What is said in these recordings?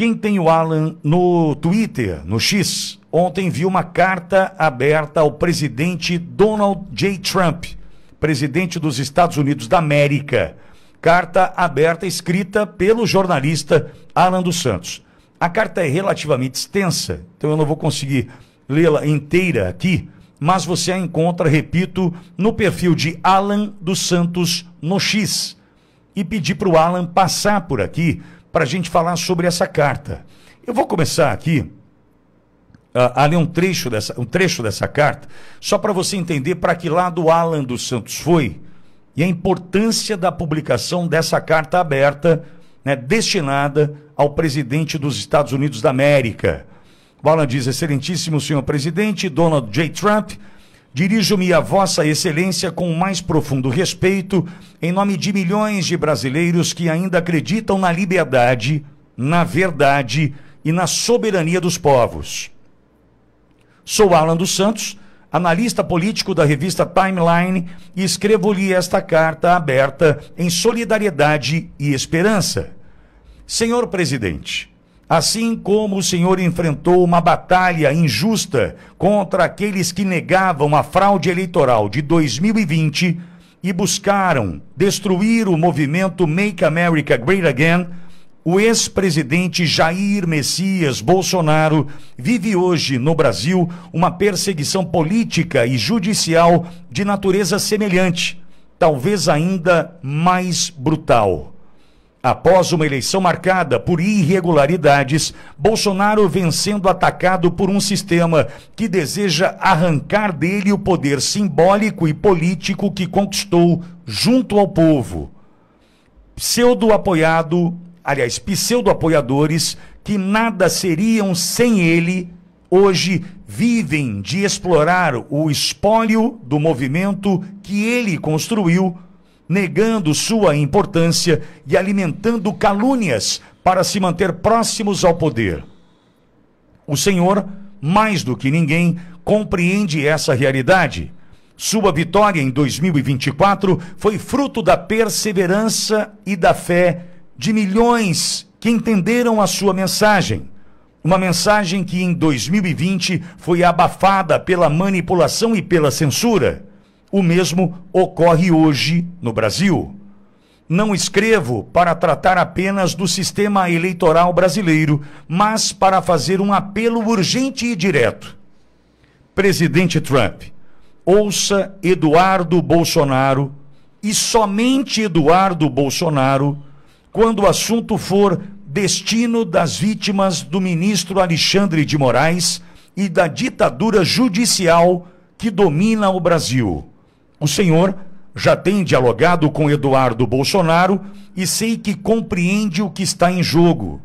Quem tem o Alan no Twitter, no X, ontem viu uma carta aberta ao presidente Donald J. Trump, presidente dos Estados Unidos da América. Carta aberta escrita pelo jornalista Alan dos Santos. A carta é relativamente extensa, então eu não vou conseguir lê-la inteira aqui, mas você a encontra, repito, no perfil de Alan dos Santos no X. E pedir para o Alan passar por aqui para a gente falar sobre essa carta. Eu vou começar aqui a ler um trecho dessa carta, só para você entender para que lado o Alan dos Santos foi e a importância da publicação dessa carta aberta, né, destinada ao presidente dos Estados Unidos da América. O Alan diz: excelentíssimo senhor presidente Donald J. Trump, dirijo-me a vossa excelência com o mais profundo respeito, em nome de milhões de brasileiros que ainda acreditam na liberdade, na verdade e na soberania dos povos. Sou Alan dos Santos, analista político da revista Timeline, e escrevo-lhe esta carta aberta em solidariedade e esperança. Senhor presidente, assim como o senhor enfrentou uma batalha injusta contra aqueles que negavam a fraude eleitoral de 2020 e buscaram destruir o movimento Make America Great Again, o ex-presidente Jair Messias Bolsonaro vive hoje no Brasil uma perseguição política e judicial de natureza semelhante, talvez ainda mais brutal. Após uma eleição marcada por irregularidades, Bolsonaro vem sendo atacado por um sistema que deseja arrancar dele o poder simbólico e político que conquistou junto ao povo. Pseudo-apoiadores que nada seriam sem ele, hoje vivem de explorar o espólio do movimento que ele construiu, negando sua importância e alimentando calúnias para se manter próximos ao poder. O senhor, mais do que ninguém, compreende essa realidade. Sua vitória em 2024 foi fruto da perseverança e da fé de milhões que entenderam a sua mensagem. Uma mensagem que em 2020 foi abafada pela manipulação e pela censura. O mesmo ocorre hoje no Brasil. Não escrevo para tratar apenas do sistema eleitoral brasileiro, mas para fazer um apelo urgente e direto. Presidente Trump, ouça Eduardo Bolsonaro e somente Eduardo Bolsonaro quando o assunto for destino das vítimas do ministro Alexandre de Moraes e da ditadura judicial que domina o Brasil. O senhor já tem dialogado com Eduardo Bolsonaro e sei que compreende o que está em jogo.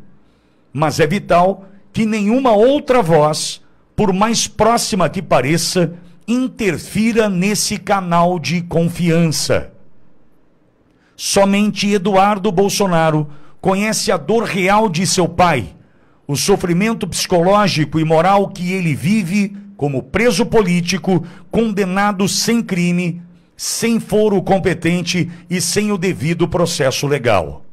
Mas é vital que nenhuma outra voz, por mais próxima que pareça, interfira nesse canal de confiança. Somente Eduardo Bolsonaro conhece a dor real de seu pai, o sofrimento psicológico e moral que ele vive como preso político, condenado sem crime, sem foro competente e sem o devido processo legal.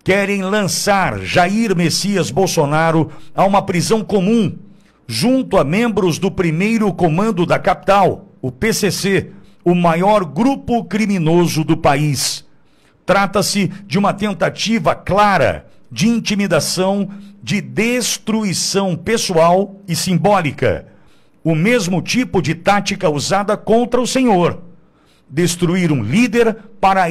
Querem lançar Jair Messias Bolsonaro a uma prisão comum, junto a membros do primeiro comando da capital, o PCC, o maior grupo criminoso do país. Trata-se de uma tentativa clara de intimidação, de destruição pessoal e simbólica. O mesmo tipo de tática usada contra o senhor. Destruir um líder para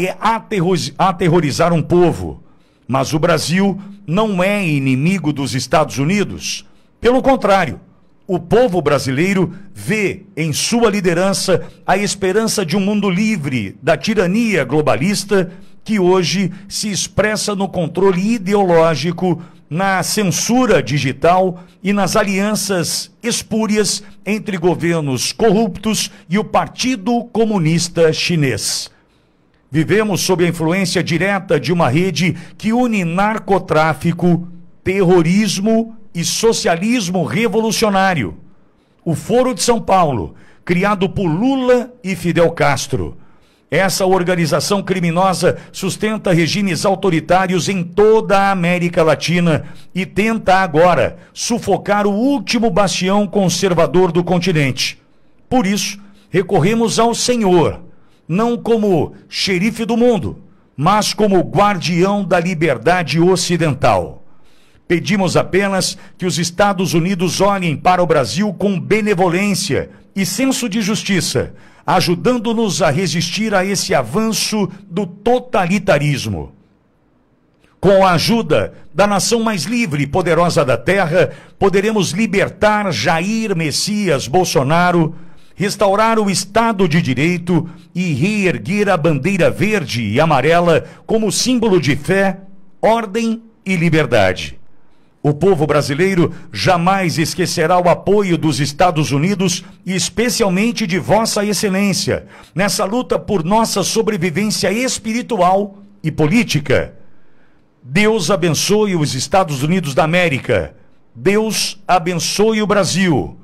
aterrorizar um povo. Mas o Brasil não é inimigo dos Estados Unidos. Pelo contrário, o povo brasileiro vê em sua liderança a esperança de um mundo livre da tirania globalista que hoje se expressa no controle ideológico, na censura digital e nas alianças espúrias entre governos corruptos e o Partido Comunista Chinês. Vivemos sob a influência direta de uma rede que une narcotráfico, terrorismo e socialismo revolucionário. O Foro de São Paulo, criado por Lula e Fidel Castro. Essa organização criminosa sustenta regimes autoritários em toda a América Latina e tenta agora sufocar o último bastião conservador do continente. Por isso, recorremos ao Senhor, não como xerife do mundo, mas como guardião da liberdade ocidental. Pedimos apenas que os Estados Unidos olhem para o Brasil com benevolência e senso de justiça, ajudando-nos a resistir a esse avanço do totalitarismo. Com a ajuda da nação mais livre e poderosa da terra, poderemos libertar Jair Messias Bolsonaro, restaurar o Estado de Direito e reerguer a bandeira verde e amarela como símbolo de fé, ordem e liberdade. O povo brasileiro jamais esquecerá o apoio dos Estados Unidos e especialmente de Vossa Excelência nessa luta por nossa sobrevivência espiritual e política. Deus abençoe os Estados Unidos da América. Deus abençoe o Brasil.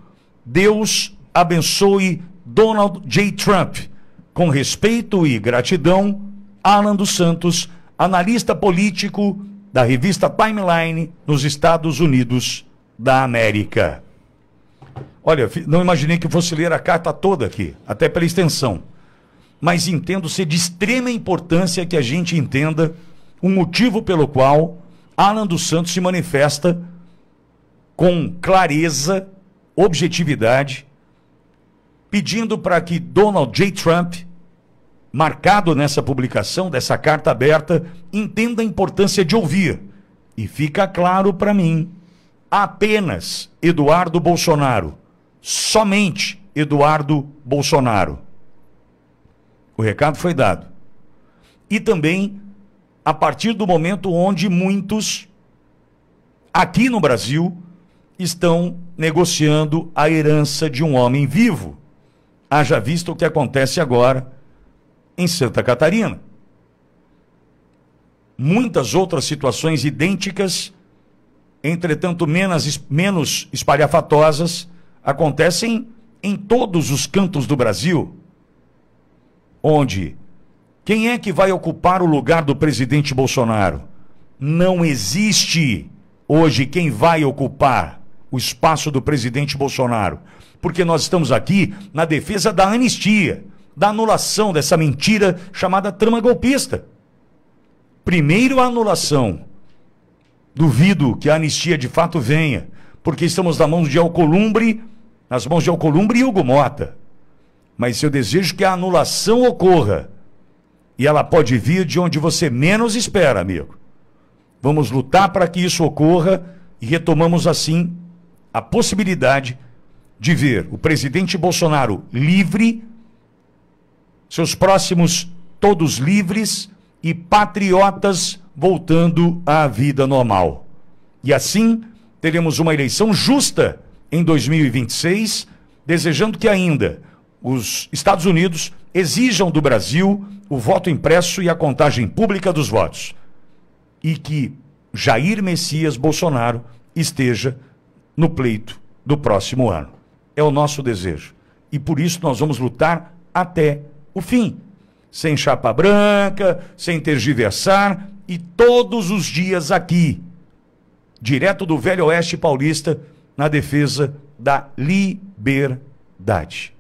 Deus abençoe Donald J. Trump. Com respeito e gratidão, Alan dos Santos, analista político da revista Timeline, nos Estados Unidos da América. Olha, não imaginei que fosse ler a carta toda aqui, até pela extensão. Mas entendo ser de extrema importância que a gente entenda o motivo pelo qual Alan dos Santos se manifesta com clareza, objetividade, pedindo para que Donald J. Trump, marcado nessa publicação, dessa carta aberta, entenda a importância de ouvir. E fica claro para mim, apenas Eduardo Bolsonaro, somente Eduardo Bolsonaro. O recado foi dado. E também, a partir do momento onde muitos, aqui no Brasil, estão negociando a herança de um homem vivo. Haja visto o que acontece agora em Santa Catarina. Muitas outras situações idênticas, entretanto menos espalhafatosas, acontecem em todos os cantos do Brasil, onde quem é que vai ocupar o lugar do presidente Bolsonaro? Não existe hoje quem vai ocupar o espaço do presidente Bolsonaro, porque nós estamos aqui na defesa da anistia, da anulação dessa mentira chamada trama golpista. Primeiro a anulação. Duvido que a anistia de fato venha, porque estamos nas mãos de Alcolumbre e Hugo Mota. Mas eu desejo que a anulação ocorra. E ela pode vir de onde você menos espera, amigo. Vamos lutar para que isso ocorra e retomamos assim a possibilidade de ver o presidente Bolsonaro livre, seus próximos todos livres e patriotas voltando à vida normal. E assim teremos uma eleição justa em 2026, desejando que ainda os Estados Unidos exijam do Brasil o voto impresso e a contagem pública dos votos. E que Jair Messias Bolsonaro esteja no pleito do próximo ano. É o nosso desejo. E por isso nós vamos lutar até o fim, sem chapa branca, sem tergiversar, e todos os dias aqui, direto do Velho Oeste Paulista, na defesa da liberdade.